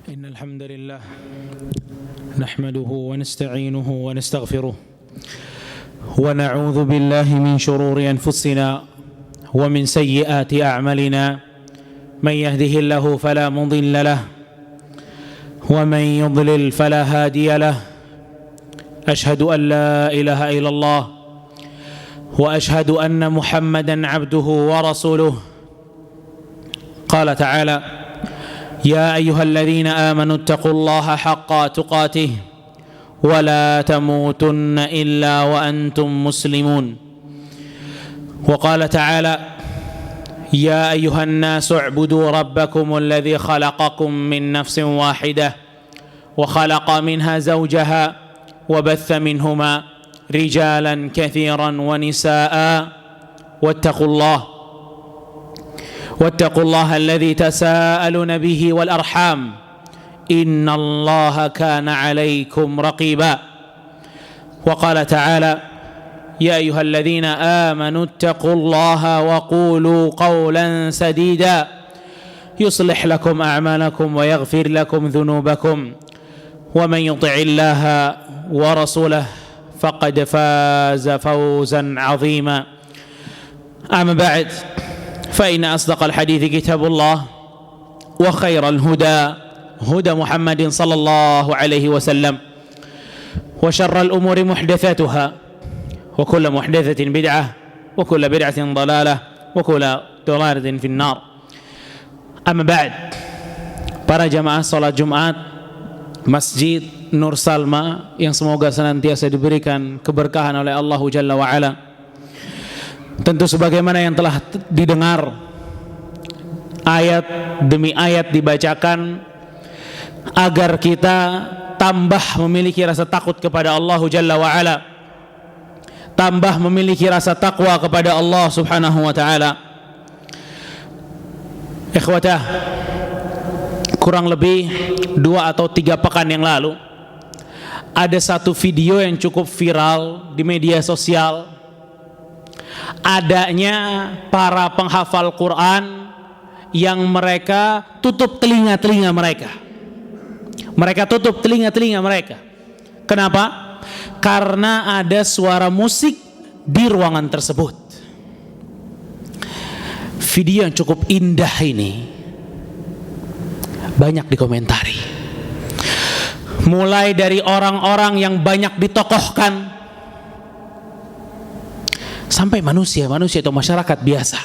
إن الحمد لله نحمده ونستعينه ونستغفره ونعوذ بالله من شرور أنفسنا ومن سيئات أعمالنا من يهده الله فلا مضل له ومن يضلل فلا هادي له أشهد أن لا إله إلا الله وأشهد أن محمدا عبده ورسوله قال تعالى يا أيها الذين آمنوا اتقوا الله حق تقاته ولا تموتن إلا وأنتم مسلمون وقال تعالى يا أيها الناس اعبدوا ربكم الذي خلقكم من نفس واحدة وخلق منها زوجها وبث منهما رجالا كثيرا ونساء واتقوا الله الذي تساءلون به والأرحام إن الله كان عليكم رقيبا وقال تعالى يا أيها الذين آمنوا اتقوا الله وقولوا قولا سديدا يصلح لكم أعمالكم ويغفر لكم ذنوبكم ومن يطع الله ورسوله فقد فاز فوزا عظيما أما بعد فإن أصدق الحديث كتاب الله وخير الهدى هدى محمد صلى الله عليه وسلم وشر الأمور محدثاتها وكل محدثة بدعة وكل بدعة ضلالة وكل ضلالة في النار أما بعد para jamaah salat Jumat Masjid Nur Salma yang semoga senantiasa diberikan keberkahan oleh Allah Jalla wa'ala. Tentu sebagaimana yang telah didengar, ayat demi ayat dibacakan agar kita tambah memiliki rasa takut kepada Allah Jalla wa'ala, tambah memiliki rasa takwa kepada Allah Subhanahu wa ta'ala. Ikhwatah, kurang lebih 2 atau 3 pekan yang lalu ada satu video yang cukup viral di media sosial. Adanya para penghafal Quran yang mereka tutup telinga-telinga mereka. Mereka tutup telinga-telinga mereka. Kenapa? Karena ada suara musik di ruangan tersebut. Video yang cukup indah ini banyak dikomentari. Mulai dari orang-orang yang banyak ditokohkan sampai manusia atau masyarakat biasa.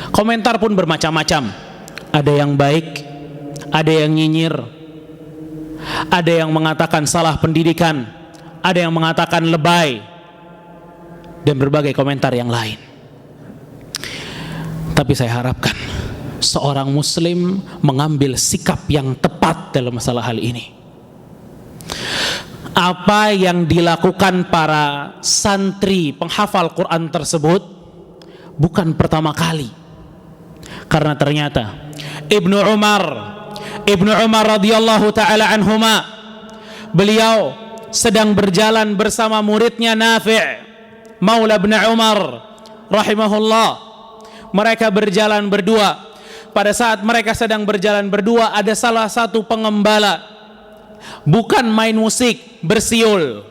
Komentar pun bermacam-macam. Ada yang baik, ada yang nyinyir, ada yang mengatakan salah pendidikan, ada yang mengatakan lebay, dan berbagai komentar yang lain. Tapi saya harapkan seorang muslim mengambil sikap yang tepat dalam masalah hal ini. Apa yang dilakukan para santri penghafal Quran tersebut bukan pertama kali. Karena ternyata Ibnu Umar radhiyallahu taala anhuma, beliau sedang berjalan bersama muridnya Nafi' Maula bin Umar rahimahullah. Mereka berjalan berdua. Pada saat mereka sedang berjalan berdua, ada salah satu pengembala, bukan main musik, bersiul.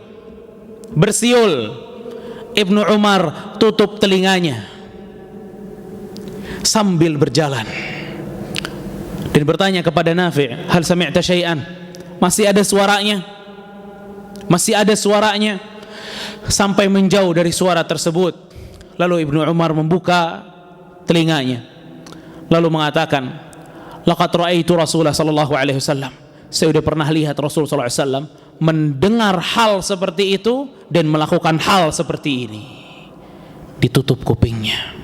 Ibnu Umar tutup telinganya sambil berjalan dan bertanya kepada Nafi', hal sami'ta syai'an? Masih ada suaranya? Sampai menjauh dari suara tersebut. Lalu Ibnu Umar membuka telinganya lalu mengatakan, laqad ra'aitu Rasulullah sallallahu alaihi wasallam, saya sudah pernah lihat Rasul sallallahu alaihi wasallam mendengar hal seperti itu dan melakukan hal seperti ini. Ditutup kupingnya.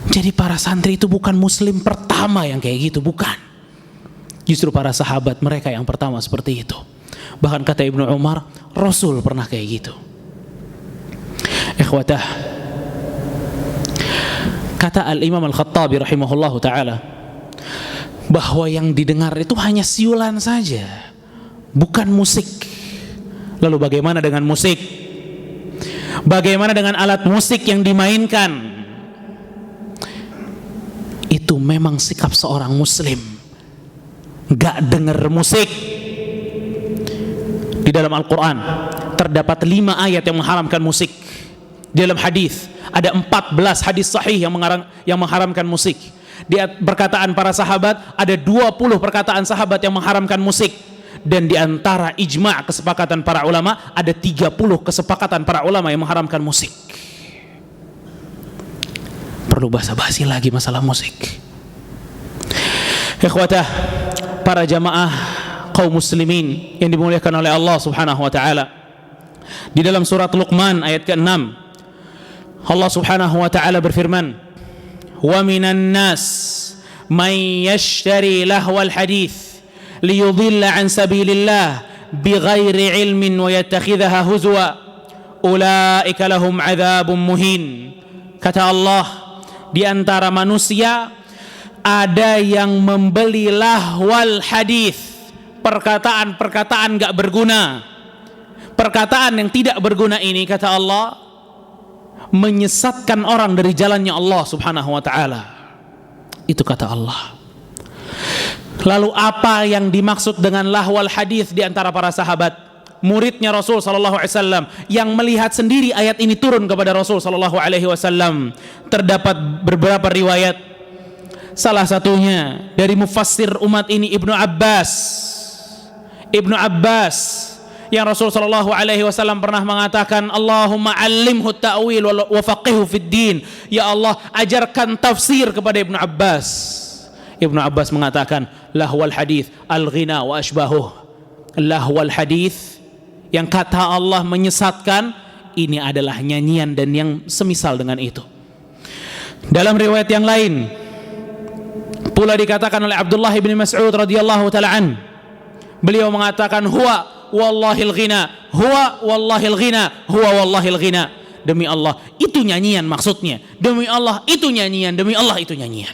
Jadi para santri itu bukan muslim pertama yang kayak gitu, bukan. Justru para sahabat mereka yang pertama seperti itu. Bahkan kata Ibnu Umar, Rasul pernah kayak gitu. Ikhwatah, kata Al-Imam Al-Khattabi rahimahullahu ta'ala, bahwa yang didengar itu hanya siulan saja, bukan musik. Lalu bagaimana dengan musik? Bagaimana dengan alat musik yang dimainkan? Itu memang sikap seorang muslim gak denger musik. Di dalam Al-Quran terdapat 5 ayat yang mengharamkan musik. Di dalam hadis ada 14 hadis sahih yang mengharamkan musik. Di perkataan para sahabat ada 20 perkataan sahabat yang mengharamkan musik. Dan di antara ijma' kesepakatan para ulama ada 30 kesepakatan para ulama yang mengharamkan musik. Perlu basa-basi lagi masalah musik. Ikhwatah, para jamaah kaum muslimin yang dimuliakan oleh Allah Subhanahu wa taala. Di dalam surat Luqman ayat ke-6, Allah Subhanahu wa taala berfirman, "Wa minan nas may yashtari lahwal hadits liyudilla an sabilillah bighairi ilmin wa yattakhidhaha huzwa ulaika lahum adzabun muhin." Kata Allah, di antara manusia ada yang membeli lahwal hadits, perkataan-perkataan gak berguna. Perkataan yang tidak berguna ini, kata Allah, menyesatkan orang dari jalannya Allah Subhanahu wa taala. Itu kata Allah. Lalu apa yang dimaksud dengan lahwal hadis di antara para sahabat? Muridnya Rasul sallallahu alaihi wasallam yang melihat sendiri ayat ini turun kepada Rasul sallallahu alaihi wasallam. Terdapat beberapa riwayat. Salah satunya dari mufassir umat ini Ibnu Abbas yang Rasul sallallahu alaihi wasallam pernah mengatakan, Allahumma allimhu ta'wil wa faqihhu fid din. Ya Allah, ajarkan tafsir kepada Ibnu Abbas. Ibnu Abbas mengatakan, lahwal hadis al-ghina wa ashbahuh. Lahwal hadis yang kata Allah menyesatkan, ini adalah nyanyian dan yang semisal dengan itu. Dalam riwayat yang lain pula dikatakan oleh Abdullah bin Mas'ud radhiyallahu ta'ala an, beliau mengatakan, huwa wallahil ghina, huwa wallahil ghina, huwa wallahil ghina. Demi Allah itu nyanyian maksudnya, demi Allah itu nyanyian, demi Allah itu nyanyian.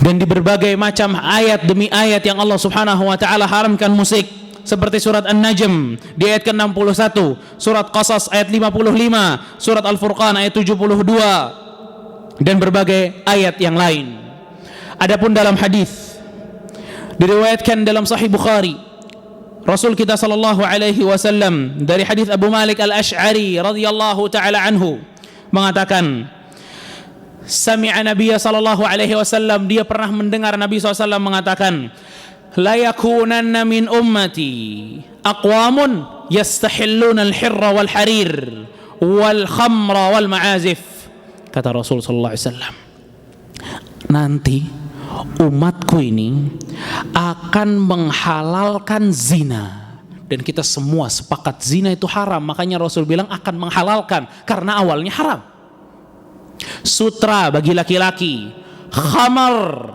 Dan di berbagai macam ayat demi ayat yang Allah Subhanahu wa taala haramkan musik, seperti surat An-Najm di ayat ke-61, surat Qasas ayat 55, surat Al-Furqan ayat 72, dan berbagai ayat yang lain. Adapun dalam hadis diriwayatkan dalam Sahih Bukhari, Rasul kita sallallahu alaihi wasallam dari hadis Abu Malik Al-Asy'ari radhiyallahu taala anhu mengatakan, sami'a Nabiya sallallahu alaihi wasallam, dia pernah mendengar Nabi SAW mengatakan, la yakunanna min ummati aqwamun yastahilluna al-hirra wal harir wal khamra wal ma'azif. Kata Rasul sallallahu alaihi wasallam, nanti umatku ini akan menghalalkan zina. Dan kita semua sepakat zina itu haram, makanya Rasul bilang akan menghalalkan karena awalnya haram. Sutra bagi laki-laki, khamar,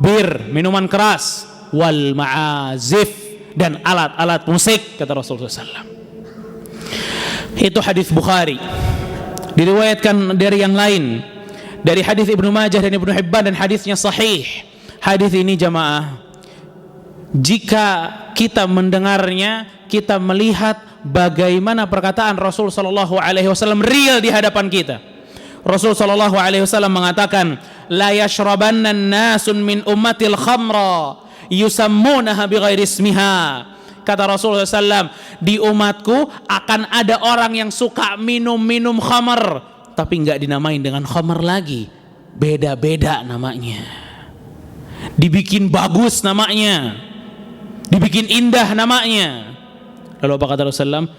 bir, minuman keras, wal ma'azif, dan alat-alat musik, kata Rasulullah SAW. Itu hadis Bukhari. Diriwayatkan dari yang lain, dari hadis Ibnu Majah dan Ibnu Hibban, dan hadisnya sahih. Hadis ini jamaah, jika kita mendengarnya, kita melihat bagaimana perkataan Rasul sallallahu alaihi wasallam real di hadapan kita. Rasul sallallahu alaihi wasallam mengatakan, la yashrabanna an-nasun min ummatil khamra yusammunaha bighairi ismiha. Kata Rasulullah SAW, di umatku akan ada orang yang suka minum khamar, tapi enggak dinamain dengan khamar lagi, beda-beda namanya, dibikin bagus namanya, dibikin indah namanya. Lalu apa kata Rasulullah?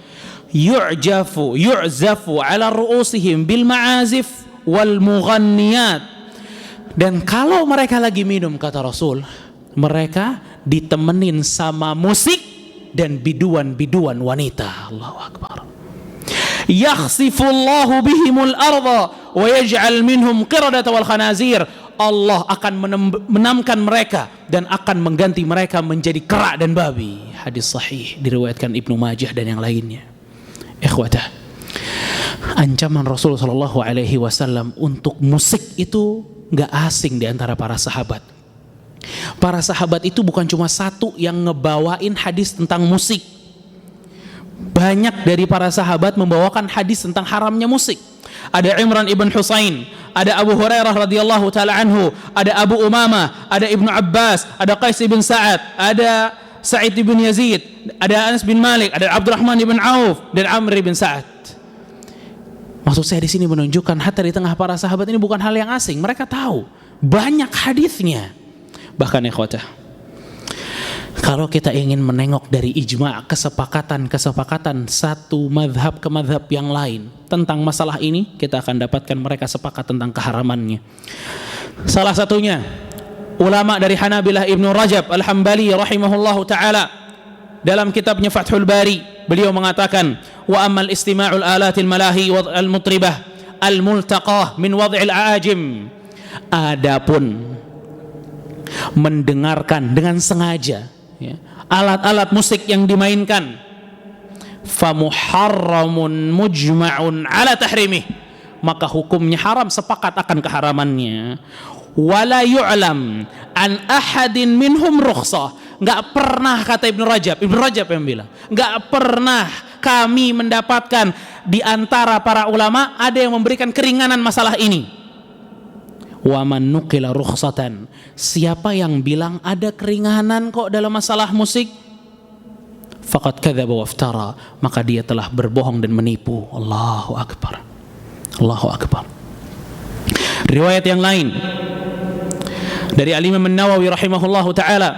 Yu'zafu ala ru'usihim bil ma'azif wal mughanniyat. Dan kalau mereka lagi minum, kata Rasul, mereka ditemenin sama musik dan biduan-biduan wanita. Allahu Akbar. Yakhsifullahu bihimul arda wa yaj'al minhum qiradata wal khanazir. Allah akan menamkan mereka dan akan mengganti mereka menjadi kera dan babi. Hadis sahih diriwayatkan Ibnu Majah dan yang lainnya. Ikhwatah, ancaman Rasul sallallahu alaihi wasallam untuk musik itu enggak asing di antara para sahabat. Para sahabat itu bukan cuma satu yang ngebawain hadis tentang musik. Banyak dari para sahabat membawakan hadis tentang haramnya musik. ada Imran ibn Husain, ada Abu Hurairah radhiyallahu taala anhu, ada Abu Umamah, ada Ibnu Abbas, ada Qais bin Sa'ad, ada Sa'id bin Yazid, ada Anas bin Malik, ada Abdurrahman bin Auf dan Amr bin Sa'ad. Maksud saya di sini menunjukkan hatta di tengah para sahabat ini bukan hal yang asing. Mereka tahu banyak hadisnya. Bahkan ikhwatah, kalau kita ingin menengok dari ijma' kesepakatan satu madhab ke madhab yang lain tentang masalah ini, kita akan dapatkan mereka sepakat tentang keharamannya. Salah satunya ulama dari Hanabilah Ibnu Rajab Al-Hambali rahimahullahu ta'ala, dalam kitabnya Fathul Bari, beliau mengatakan, wa ammal istima'ul alatil malahi wal mutribah al multaqah min wad'il aajim, adapun mendengarkan dengan sengaja alat-alat musik yang dimainkan, famuharramun mujma'un ala tahrimih, maka hukumnya haram, sepakat akan keharamannya. Wala yu'lam an ahadin minhum rukhsah, enggak pernah, kata Ibnu Rajab yang bilang, enggak pernah kami mendapatkan di antara para ulama ada yang memberikan keringanan masalah ini. Wa man nuqila rukhsatan, siapa yang bilang ada keringanan kok dalam masalah musik, faqad kadzaba wa iftara, maka dia telah berbohong dan menipu. Allahu akbar. Allahu akbar. Riwayat yang lain dari Al-Imam An-Nawawi rahimahullahu ta'ala,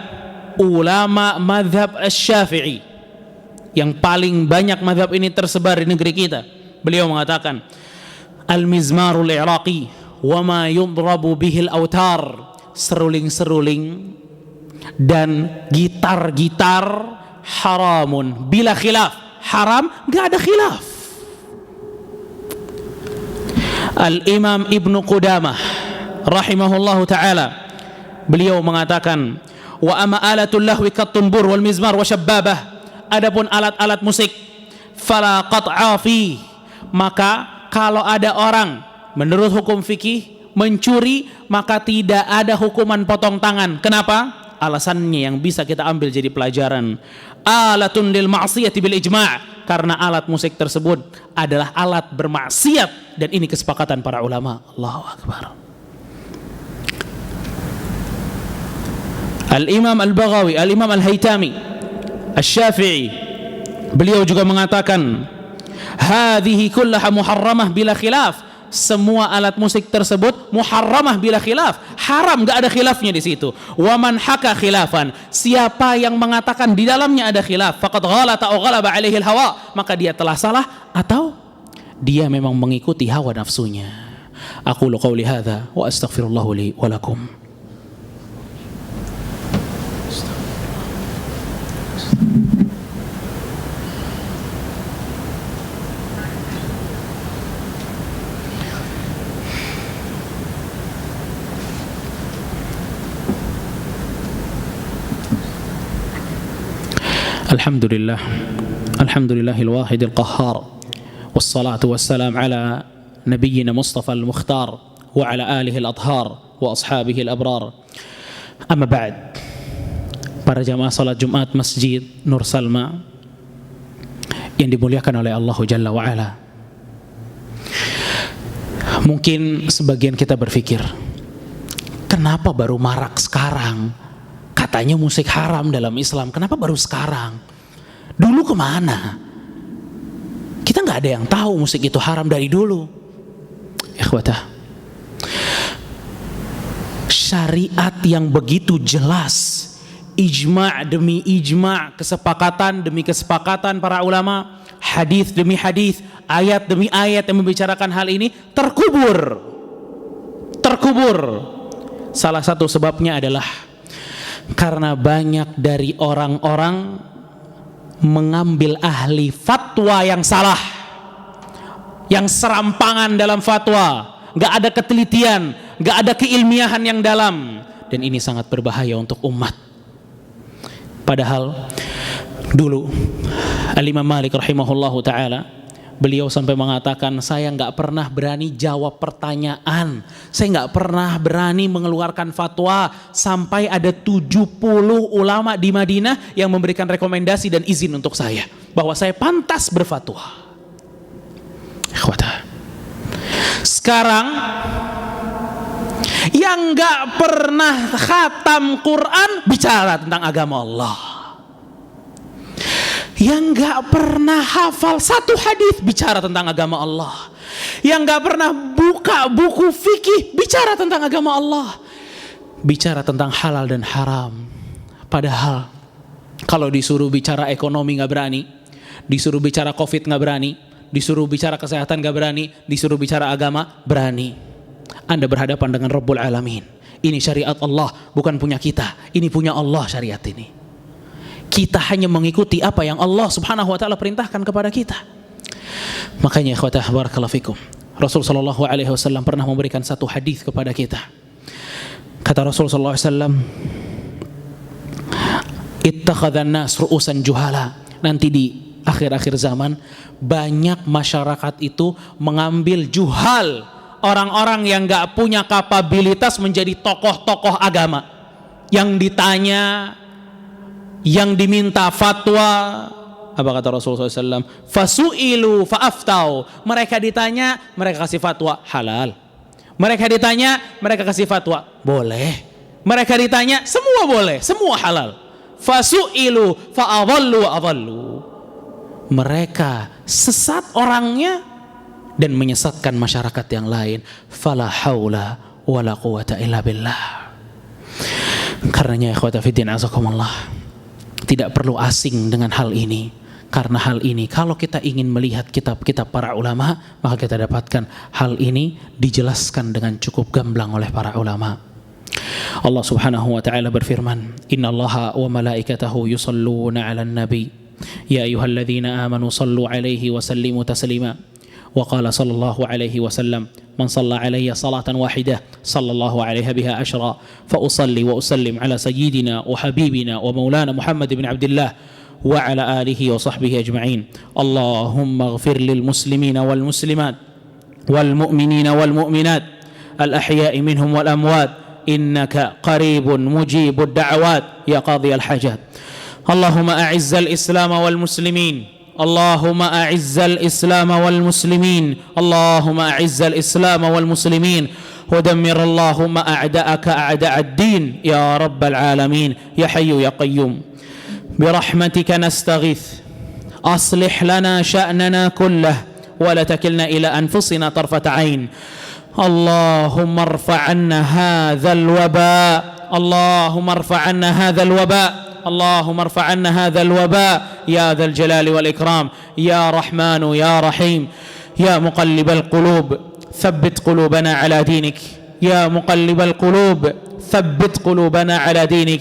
ulama madhab Asy-Syafi'i yang paling banyak madhab ini tersebar di negeri kita, beliau mengatakan, al-mizmarul iraqi wa ma yudrabu bihil autar, seruling-seruling dan gitar-gitar haramun bila khilaf, haram, gak ada khilaf. Al-Imam Ibnu Qudamah rahimahullahu ta'ala, beliau mengatakan, wa amma alatul lahwi kattunbur wal mizmar wa syabbabah, adapun alat-alat musik, fala qat'a fi, maka kalau ada orang menurut hukum fikih mencuri, maka tidak ada hukuman potong tangan. Kenapa? Alasannya yang bisa kita ambil jadi pelajaran, alatun lil ma'siyati bil ijma', karena alat musik tersebut adalah alat bermaksiat, dan ini kesepakatan para ulama. Allahu akbar. Al-Imam Al-Baghawi, Al-Imam Al-Haytami Asy-Syafi'i, beliau juga mengatakan, hadhihi kullaha muharramah bila khilaf, semua alat musik tersebut muharramah bila khilaf, haram, gak ada khilafnya di situ. Wa man haka khilafan, siapa yang mengatakan di dalamnya ada khilaf, faqad ghalata aw ghalaba alaihi al-hawa, maka dia telah salah atau dia memang mengikuti hawa nafsunya. Aqulu qawli hadza wa astaghfirullahu li wa lakum. Alhamdulillah, alhamdulillahil wahidil qahhar, wassalatu wassalam ala nabiyyina Mustafa al-Mukhtar wa ala alihi al-athhar wa ashabihi al-abrar. Amma ba'd, para jamaah salat Jumat Masjid Nur Salma yang dimuliakan oleh Allah Jalla wa Ala, mungkin sebagian kita berpikir, kenapa baru marak sekarang? Katanya musik haram dalam Islam, kenapa baru sekarang? Dulu kemana? Kita gak ada yang tahu musik itu haram dari dulu. Ikhwatah, syariat yang begitu jelas, ijma' demi ijma', kesepakatan demi kesepakatan para ulama, hadis demi hadis, ayat demi ayat yang membicarakan hal ini terkubur. Salah satu sebabnya adalah karena banyak dari orang-orang mengambil ahli fatwa yang salah, yang serampangan dalam fatwa, gak ada ketelitian, gak ada keilmiahan yang dalam, dan ini sangat berbahaya untuk umat. Padahal dulu Al-Imam Malik rahimahullahu ta'ala, beliau sampai mengatakan, saya gak pernah berani jawab pertanyaan, saya gak pernah berani mengeluarkan fatwa sampai ada 70 ulama di Madinah yang memberikan rekomendasi dan izin untuk saya bahwa saya pantas berfatwa. Ikhwatah, Sekarang yang gak pernah khatam Quran bicara tentang agama Allah. Yang gak pernah hafal satu hadis bicara tentang agama Allah. Yang gak pernah buka buku fikih bicara tentang agama Allah. Bicara tentang halal dan haram. Padahal kalau disuruh bicara ekonomi gak berani, disuruh bicara covid gak berani, disuruh bicara kesehatan gak berani, disuruh bicara agama berani. Anda berhadapan dengan Rabbul Alamin. Ini syariat Allah, bukan punya kita. Ini punya Allah syariat ini. Kita hanya mengikuti apa yang Allah subhanahu wa ta'ala perintahkan kepada kita. Makanya ikhwatah barakallahu fikum, Rasul sallallahu alaihi wasallam pernah memberikan satu hadis kepada kita. Kata Rasul sallallahu alaihi wasallam, ittakhadhan nas ru'usan juhala. Nanti di akhir-akhir zaman banyak masyarakat itu mengambil juhal, orang-orang yang gak punya kapabilitas menjadi tokoh-tokoh agama. Yang ditanya, yang diminta fatwa, apa kata Rasulullah SAW? Fasu'ilu fa'aftau. Mereka ditanya, mereka kasih fatwa halal. Mereka ditanya, mereka kasih fatwa boleh. Mereka ditanya, semua boleh, semua halal. Fasu'ilu fa'adhallu adhallu. Mereka sesat orangnya dan menyesatkan masyarakat yang lain. Fala haula wala quwata illa billah. Karenanya ikhwata fiddin azakumullah, tidak perlu asing dengan hal ini. Karena hal ini, kalau kita ingin melihat kitab-kitab para ulama, maka kita dapatkan hal ini dijelaskan dengan cukup gamblang oleh para ulama. Allah subhanahu wa ta'ala berfirman, innallaha wa malaikatahu yusalluna ala nabi ya ayyuhalladzina amanu sallu alaihi wa sallimu taslima. وقال صلى الله عليه وسلم من صلى علي صلاة واحدة صلى الله عليها بها أشرا فأصلي وأسلم على سيدنا وحبيبنا ومولانا محمد بن عبد الله وعلى آله وصحبه أجمعين اللهم اغفر للمسلمين والمسلمات والمؤمنين والمؤمنات الأحياء منهم والأموات إنك قريب مجيب الدعوات يا قاضي الحاجات اللهم أعز الإسلام والمسلمين اللهم أعز الإسلام والمسلمين اللهم أعز الإسلام والمسلمين ودمر اللهم أعداءك أعداء الدين يا رب العالمين يا حي يا قيوم برحمتك نستغيث أصلح لنا شأننا كله ولا تكلنا إلى أنفسنا طرفة عين اللهم ارفع عنا هذا الوباء اللهم ارفع عنا هذا الوباء اللهم ارفع عنا هذا الوباء يا ذا الجلال والإكرام يا رحمن يا رحيم يا مقلب القلوب ثبت قلوبنا على دينك يا مقلب القلوب ثبت قلوبنا على دينك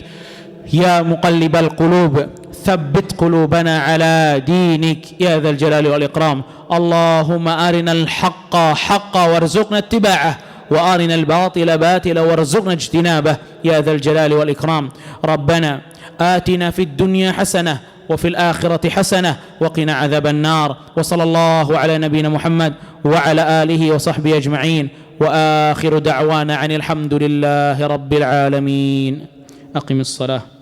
يا مقلب القلوب ثبت قلوبنا على دينك يا ذا الجلال والإكرام اللهم أرنا الحق حقا وارزقنا اتباعه وأرنا الباطل باطلا وارزقنا اجتنابه يا ذا الجلال والإكرام ربنا آتنا في الدنيا حسنة وفي الآخرة حسنة وقنا عذاب النار وصلى الله على نبينا محمد وعلى آله وصحبه أجمعين وآخر دعوانا عن الحمد لله رب العالمين أقم الصلاة